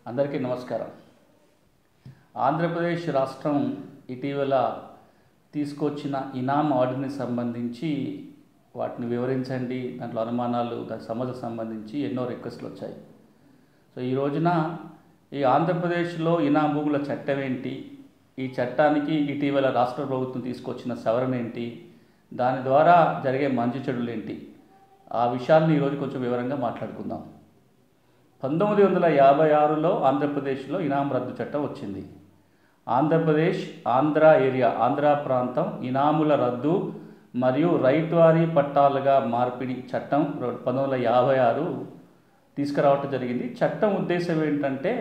అందరికీ నమస్కారం. ఆంధ్రప్రదేశ్ రాష్ట్రం ఇటీవల తీసుకొచ్చిన ఇనాం ఆర్డర్ని సంబంధించి వాటిని వివరించండి, దాంట్లో అనుమానాలు, దాని సమస్యకు సంబంధించి ఎన్నో రిక్వెస్ట్లు వచ్చాయి. సో ఈ రోజున ఈ ఆంధ్రప్రదేశ్లో ఇనాం భూముల చట్టం ఏంటి, ఈ చట్టానికి ఇటీవల రాష్ట్ర ప్రభుత్వం తీసుకొచ్చిన సవరణ ఏంటి, దాని ద్వారా జరిగే మంచి చెడులు ఏంటి, ఆ విషయాలను ఈరోజు కొంచెం వివరంగా మాట్లాడుకుందాం. 1956లో ఆంధ్రప్రదేశ్లో ఇనాం రద్దు చట్టం వచ్చింది. ఆంధ్రప్రదేశ్ ఆంధ్ర ప్రాంతం ఇనాముల రద్దు మరియు రైతువారీ పట్టాలుగా మార్పిడి చట్టం 1956 తీసుకురావటం జరిగింది. చట్టం ఉద్దేశం ఏంటంటే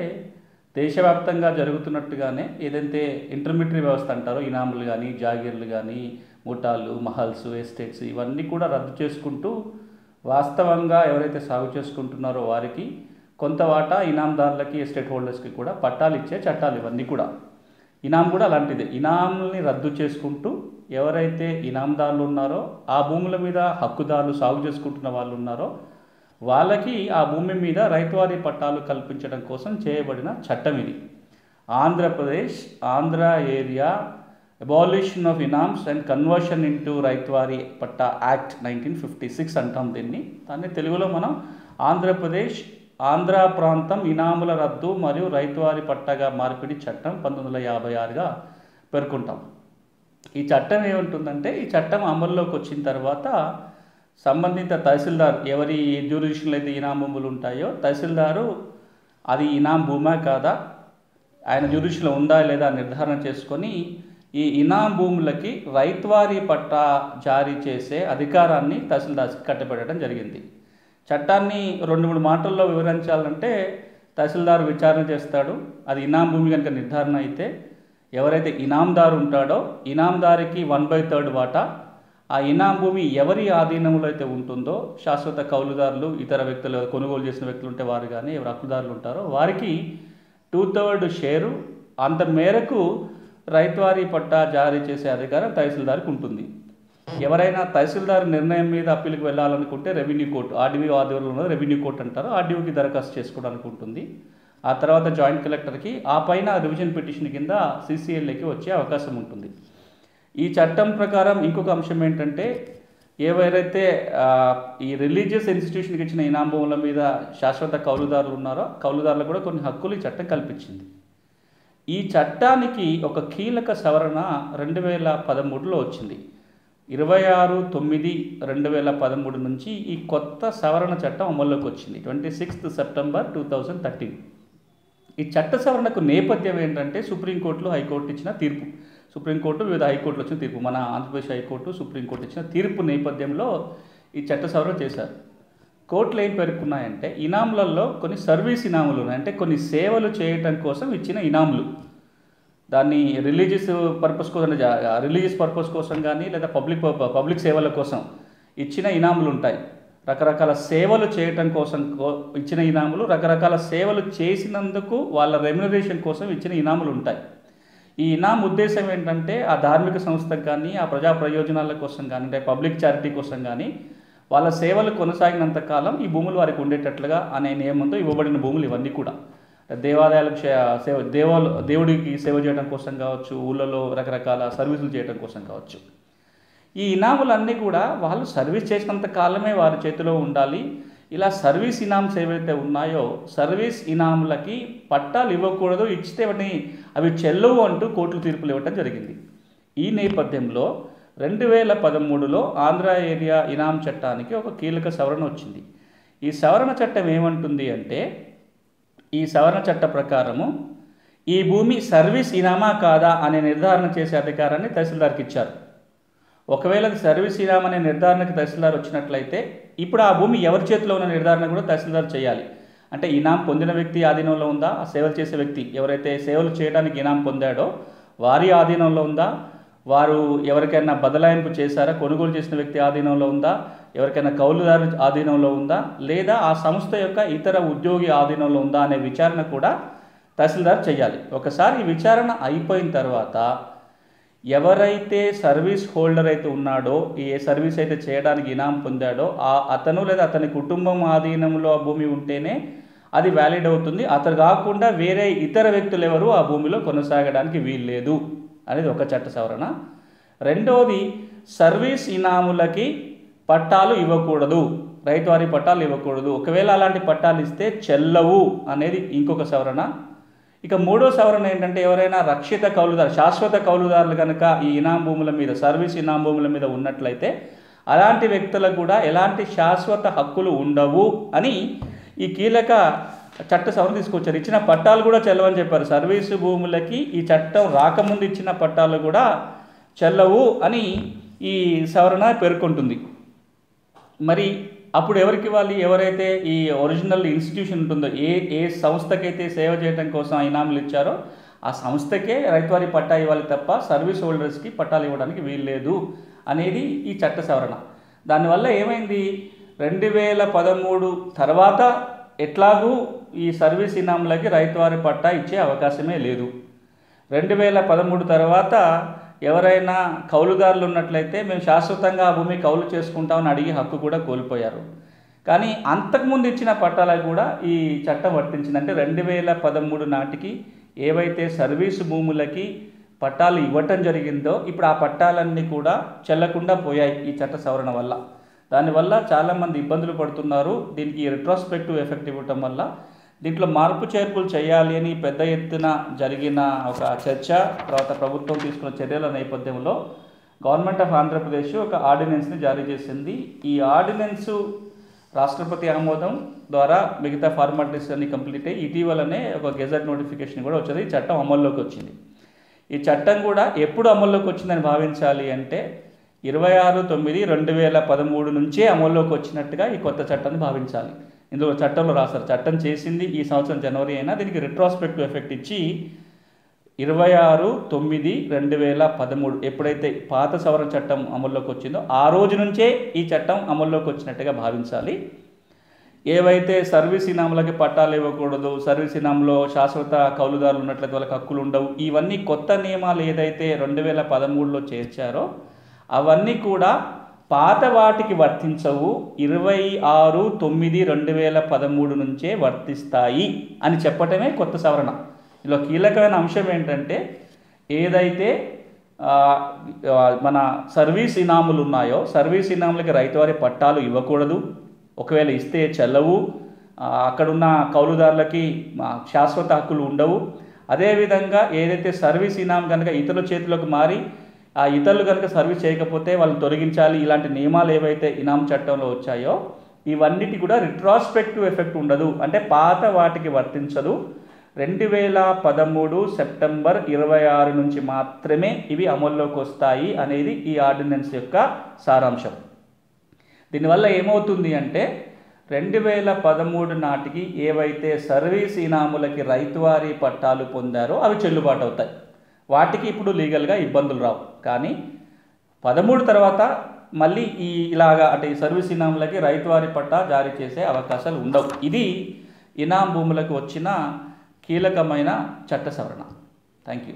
దేశవ్యాప్తంగా జరుగుతున్నట్టుగానే ఏదైతే ఇంటర్మీడియట్ వ్యవస్థ అంటారో, ఇనాములు కానీ, జాగీర్లు కానీ, ముఠాలు, మహల్స్, ఎస్టేట్స్ ఇవన్నీ కూడా రద్దు చేసుకుంటూ వాస్తవంగా ఎవరైతే సాగు చేసుకుంటున్నారో వారికి కొంత వాటా, ఇనాందారులకి, ఎస్టేట్ హోల్డర్స్కి కూడా పట్టాలు ఇచ్చే చట్టాలు ఇవన్నీ కూడా. ఇనాం కూడా అలాంటిదే. ఇనాంని రద్దు చేసుకుంటూ ఎవరైతే ఇనాందారులు ఉన్నారో, ఆ భూముల మీద హక్కుదారులు సాగు చేసుకుంటున్న వాళ్ళు ఉన్నారో వాళ్ళకి ఆ భూమి మీద రైతువారీ పట్టాలు కల్పించడం కోసం చేయబడిన చట్టం ఇది. Andhra Pradesh Andhra area abolition of inams and conversion into ryotwari patta act 1956 అంటాం దీన్ని. దాన్ని తెలుగులో మనం ఆంధ్రప్రదేశ్ ఆంధ్ర ప్రాంతం ఇనాముల రద్దు మరియు రైతువారీ పట్టాగా మార్పిడి చట్టం 1956గా పేర్కొంటాం. ఈ చట్టం ఏముంటుందంటే, ఈ చట్టం అమల్లోకి వచ్చిన తర్వాత సంబంధిత తహసీల్దార్, ఎవరి జ్యూరిడిక్షన్లో అయితే ఇనాం భూములు ఉంటాయో తహసీల్దారు అది ఇనాం భూమా కాదా, ఆయన జ్యూరిడిక్షన్లో ఉందా లేదా నిర్ధారణ చేసుకొని ఈ ఇనాం భూములకి రైతువారీ పట్టా జారీ చేసే అధికారాన్ని తహసీల్దార్కి కట్టబెట్టడం జరిగింది. చట్టాన్ని 2-3 మాటల్లో వివరించాలంటే, తహసీల్దార్ విచారణ చేస్తాడు. అది ఇనాం భూమి కనుక నిర్ధారణ అయితే ఎవరైతే ఇనాందారు ఉంటాడో ఇనాందారికి 1/3 వాటా, ఆ ఇనాం భూమి ఎవరి ఆధీనంలో అయితే ఉంటుందో, శాశ్వత కౌలుదారులు, ఇతర వ్యక్తులు, కొనుగోలు చేసిన వ్యక్తులు ఉంటే వారు కానీ, ఎవరు హక్కుదారులు ఉంటారో వారికి 2/3 షేరు. అంత మేరకు రైతువారీ పట్టా జారీ చేసే అధికారం తహసీల్దార్కి ఉంటుంది. ఎవరైనా తహసీల్దార్ నిర్ణయం మీద అప్పీలుకి వెళ్ళాలనుకుంటే రెవెన్యూ కోర్టు, ఆర్డీఓ ఆధ్వర్యంలో ఉన్నది రెవెన్యూ కోర్టు అంటారు, ఆర్డీఓకి దరఖాస్తు చేసుకోవడానికి ఉంటుంది. ఆ తర్వాత జాయింట్ కలెక్టర్కి, ఆ పైన రివిజన్ పిటిషన్ కింద సిసిఎల్ఏకి వచ్చే అవకాశం ఉంటుంది. ఈ చట్టం ప్రకారం ఇంకొక అంశం ఏంటంటే, ఎవరైతే ఈ రిలీజియస్ ఇన్స్టిట్యూషన్కి ఇచ్చిన ఇనాం భూముల మీద శాశ్వత కౌలుదారులు ఉన్నారో కౌలుదారులకు కూడా కొన్ని హక్కులు ఈ చట్టం కల్పించింది. ఈ చట్టానికి ఒక కీలక సవరణ 2013లో వచ్చింది. 26/9/2013 నుంచి ఈ కొత్త సవరణ చట్టం అమల్లోకి వచ్చింది. 26th September 2013. ఈ చట్ట సవరణకు నేపథ్యం ఏంటంటే, సుప్రీంకోర్టులో హైకోర్టు ఇచ్చిన తీర్పు, సుప్రీంకోర్టు వివిధ హైకోర్టులు వచ్చిన తీర్పు, మన ఆంధ్రప్రదేశ్ హైకోర్టు, సుప్రీంకోర్టు ఇచ్చిన తీర్పు నేపథ్యంలో ఈ చట్ట సవరణ చేశారు. కోర్టులు ఏం పేర్కొన్నాయంటే, ఇనాములలో కొన్ని సర్వీస్ ఇనాములు ఉన్నాయి, అంటే కొన్ని సేవలు చేయటం కోసం ఇచ్చిన ఇనాములు. దాన్ని రిలీజియస్ పర్పస్ కోసం కానీ, లేదా పబ్లిక్ సేవల కోసం ఇచ్చిన ఇనాములు ఉంటాయి. రకరకాల సేవలు చేయటం కోసం ఇచ్చిన ఇనాములు, రకరకాల సేవలు చేసినందుకు వాళ్ళ రెమ్యునరేషన్ కోసం ఇచ్చిన ఇనాములు ఉంటాయి. ఈ ఇనాం ఉద్దేశం ఏంటంటే, ఆ ధార్మిక సంస్థకు కానీ, ఆ ప్రజా ప్రయోజనాల కోసం కానీ, అంటే పబ్లిక్ చారిటీ కోసం కానీ వాళ్ళ సేవలు కొనసాగినంత కాలం ఈ భూములు వారికి ఉండేటట్లుగా అనే నియమంతో ఇవ్వబడిన భూములు ఇవన్నీ కూడా. దేవాలయాలకు దేవుడికి సేవ చేయడం కోసం కావచ్చు, ఊళ్ళలో రకరకాల సర్వీసులు చేయడం కోసం కావచ్చు. ఈ ఇనాములన్నీ కూడా వాళ్ళు సర్వీస్ చేసినంత కాలమే వారి చేతిలో ఉండాలి. ఇలా సర్వీస్ ఇనామ్స్ ఏవైతే ఉన్నాయో సర్వీస్ ఇనాములకి పట్టాలు ఇవ్వకూడదు, ఇచ్చితే అవి చెల్లవు అంటూ కోర్టులు తీర్పులు ఇవ్వటం జరిగింది. ఈ నేపథ్యంలో 2013లో ఆంధ్ర ఏరియా ఇనాం చట్టానికి ఒక కీలక సవరణ వచ్చింది. ఈ సవరణ చట్టం ఏమంటుంది అంటే, ఈ సవరణ చట్ట ప్రకారము ఈ భూమి సర్వీస్ ఇనామా కాదా అనే నిర్ధారణ చేసే అధికారాన్ని తహసీల్దార్కి ఇచ్చారు. ఒకవేళ సర్వీస్ ఇనామా అనే నిర్ధారణకి తహసీల్దార్ వచ్చినట్లయితే ఇప్పుడు ఆ భూమి ఎవరి చేతిలో ఉన్న నిర్ధారణ కూడా తహసీల్దార్ చేయాలి. అంటే ఇనాం పొందిన వ్యక్తి ఆధీనంలో ఉందా, ఆ సేవలు చేసే వ్యక్తి ఎవరైతే సేవలు చేయడానికి ఇనాం పొందాడో వారి ఆధీనంలో ఉందా, వారు ఎవరికైనా బదలాయింపు చేశారా, కొనుగోలు చేసిన వ్యక్తి ఆధీనంలో ఉందా, ఎవరికైనా కౌలుదారు ఆధీనంలో ఉందా, లేదా ఆ సంస్థ యొక్క ఇతర ఉద్యోగి ఆధీనంలో ఉందా అనే విచారణ కూడా తహసీల్దార్ చేయాలి. ఒకసారి ఈ విచారణ అయిపోయిన తర్వాత ఎవరైతే సర్వీస్ హోల్డర్ అయితే ఉన్నాడో, ఏ సర్వీస్ అయితే చేయడానికి ఇనాం పొందాడో అతను లేదా అతని కుటుంబం ఆధీనంలో ఆ భూమి ఉంటేనే అది వ్యాలిడ్ అవుతుంది. అతను కాకుండా వేరే ఇతర వ్యక్తులు ఎవరు ఆ భూమిలో కొనసాగడానికి వీల్లేదు అనేది ఒక చట్ట సవరణ. రెండవది, సర్వీస్ ఇనాములకి పట్టాలు ఇవ్వకూడదు, రైతువారీ పట్టాలు ఇవ్వకూడదు, ఒకవేళ అలాంటి పట్టాలు ఇస్తే చెల్లవు అనేది ఇంకొక సవరణ. ఇక మూడో సవరణ ఏంటంటే, ఎవరైనా రక్షిత కౌలుదారు, శాశ్వత కౌలుదారులు కనుక ఈ ఇనాం భూముల మీద, సర్వీస్ ఇనాం భూముల మీద ఉన్నట్లయితే అలాంటి వ్యక్తులకు కూడా ఎలాంటి శాశ్వత హక్కులు ఉండవు అని ఈ కీలక చట్ట సవరణ తీసుకొచ్చారు. ఇచ్చిన పట్టాలు కూడా చెల్లవని చెప్పారు. సర్వీసు భూములకి ఈ చట్టం రాకముందు ఇచ్చిన పట్టాలు కూడా చెల్లవు అని ఈ సవరణ పేర్కొంటుంది. మరి అప్పుడు ఎవరికి ఇవ్వాలి? ఎవరైతే ఈ ఒరిజినల్ ఇన్స్టిట్యూషన్ ఉంటుందో, ఏ సంస్థకైతే సేవ చేయడం కోసం ఆ ఇనాములు ఇచ్చారో ఆ సంస్థకే రైతువారీ పట్టా ఇవ్వాలి తప్ప సర్వీస్ హోల్డర్స్కి పట్టాలు ఇవ్వడానికి వీల్లేదు అనేది ఈ చట్ట సవరణ. దానివల్ల ఏమైంది, 2013 తర్వాత ఎట్లాగూ ఈ సర్వీస్ ఇనాములకి రైతువారీ పట్టా ఇచ్చే అవకాశమే లేదు. 2013 తర్వాత ఎవరైనా కౌలుదారులు ఉన్నట్లయితే మేము శాశ్వతంగా ఆ భూమి కౌలు చేసుకుంటామని అడిగే హక్కు కూడా కోల్పోయారు. కానీ అంతకుముందు ఇచ్చిన పట్టాలకు కూడా ఈ చట్టం వర్తించింది. అంటే 2013 నాటికి ఏవైతే సర్వీసు భూములకి పట్టాలు ఇవ్వటం జరిగిందో ఇప్పుడు ఆ పట్టాలన్నీ కూడా చెల్లకుండా పోయాయి ఈ చట్ట సవరణ వల్ల. దానివల్ల చాలామంది ఇబ్బందులు పడుతున్నారు. దీనికి రిట్రోస్పెక్టివ్ ఎఫెక్ట్ ఇవ్వటం వల్ల దీంట్లో మార్పు చేర్పులు చేయాలి అని పెద్ద ఎత్తున జరిగిన ఒక చర్చ, తర్వాత ప్రభుత్వం తీసుకున్న చర్యల నేపథ్యంలో గవర్నమెంట్ ఆఫ్ ఆంధ్రప్రదేశ్ ఒక ఆర్డినెన్స్ని జారీ చేసింది. ఈ ఆర్డినెన్స్ రాష్ట్రపతి ఆమోదం ద్వారా మిగతా ఫార్మాలిటీస్ అన్ని కంప్లీట్ అయ్యి ఇటీవలనే ఒక గెజెట్ నోటిఫికేషన్ కూడా వచ్చింది. ఈ చట్టం అమల్లోకి వచ్చింది. ఈ చట్టం కూడా ఎప్పుడు అమల్లోకి వచ్చిందని భావించాలి అంటే 26/9/2013 నుంచే అమల్లోకి వచ్చినట్టుగా ఈ కొత్త చట్టాన్ని భావించాలి. ఇందులో చట్టంలో రాశారు, చట్టం చేసింది ఈ సంవత్సరం జనవరి అయినా దీనికి రిట్రోస్పెక్టివ్ ఎఫెక్ట్ ఇచ్చి 26/9/2013 ఎప్పుడైతే పాత సవరణ చట్టం అమల్లోకి వచ్చిందో ఆ రోజు నుంచే ఈ చట్టం అమల్లోకి వచ్చినట్టుగా భావించాలి. ఏవైతే సర్వీస్ ఇనాములకి పట్టాలు ఇవ్వకూడదు, సర్వీస్ ఇనాంలో శాశ్వత కౌలుదారులు ఉన్నట్లయితే వాళ్ళకి హక్కులు ఉండవు, ఇవన్నీ కొత్త నియమాలు ఏదైతే 2013లో చేర్చారో అవన్నీ కూడా పాత వాటికి వర్తించవు, 26/9/2013 నుంచే వర్తిస్తాయి అని చెప్పటమే కొత్త సవరణ. ఇందులో కీలకమైన అంశం ఏంటంటే, ఏదైతే మన సర్వీస్ ఇనాములు ఉన్నాయో సర్వీస్ ఇనాములకి రైతువారీ పట్టాలు ఇవ్వకూడదు, ఒకవేళ ఇస్తే చెల్లవు, అక్కడున్న కౌలుదారులకి శాశ్వత హక్కులు ఉండవు. అదేవిధంగా ఏదైతే సర్వీస్ ఇనాం కనుక ఇతరుల చేతిలోకి మారి ఆ ఇతరులు కనుక సర్వీస్ చేయకపోతే వాళ్ళని తొలగించాలి, ఇలాంటి నియమాలు ఏవైతే ఇనాం చట్టంలో వచ్చాయో ఇవన్నిటి కూడా రిట్రాస్పెక్టివ్ ఎఫెక్ట్ ఉండదు, అంటే పాత వాటికి వర్తించదు. 2013 సెప్టెంబర్ 26 నుంచి మాత్రమే ఇవి అమల్లోకి వస్తాయి అనేది ఈ ఆర్డినెన్స్ యొక్క సారాంశం. దీనివల్ల ఏమవుతుంది అంటే 2013 నాటికి ఏవైతే సర్వీస్ ఇనాములకి రైతువారీ పట్టాలు పొందారో అవి చెల్లుబాటు అవుతాయి, వాటికి ఇప్పుడు లీగల్గా ఇబ్బందులు రావు. కానీ 13 తర్వాత మళ్ళీ ఇలాగా అంటే ఈ సర్వీస్ ఇనాములకి రైతువారీ పట్టా జారీ చేసే అవకాశాలు ఉండవు. ఇది ఇనాం భూములకు వచ్చిన కీలకమైన చట్ట సవరణ. Thank you.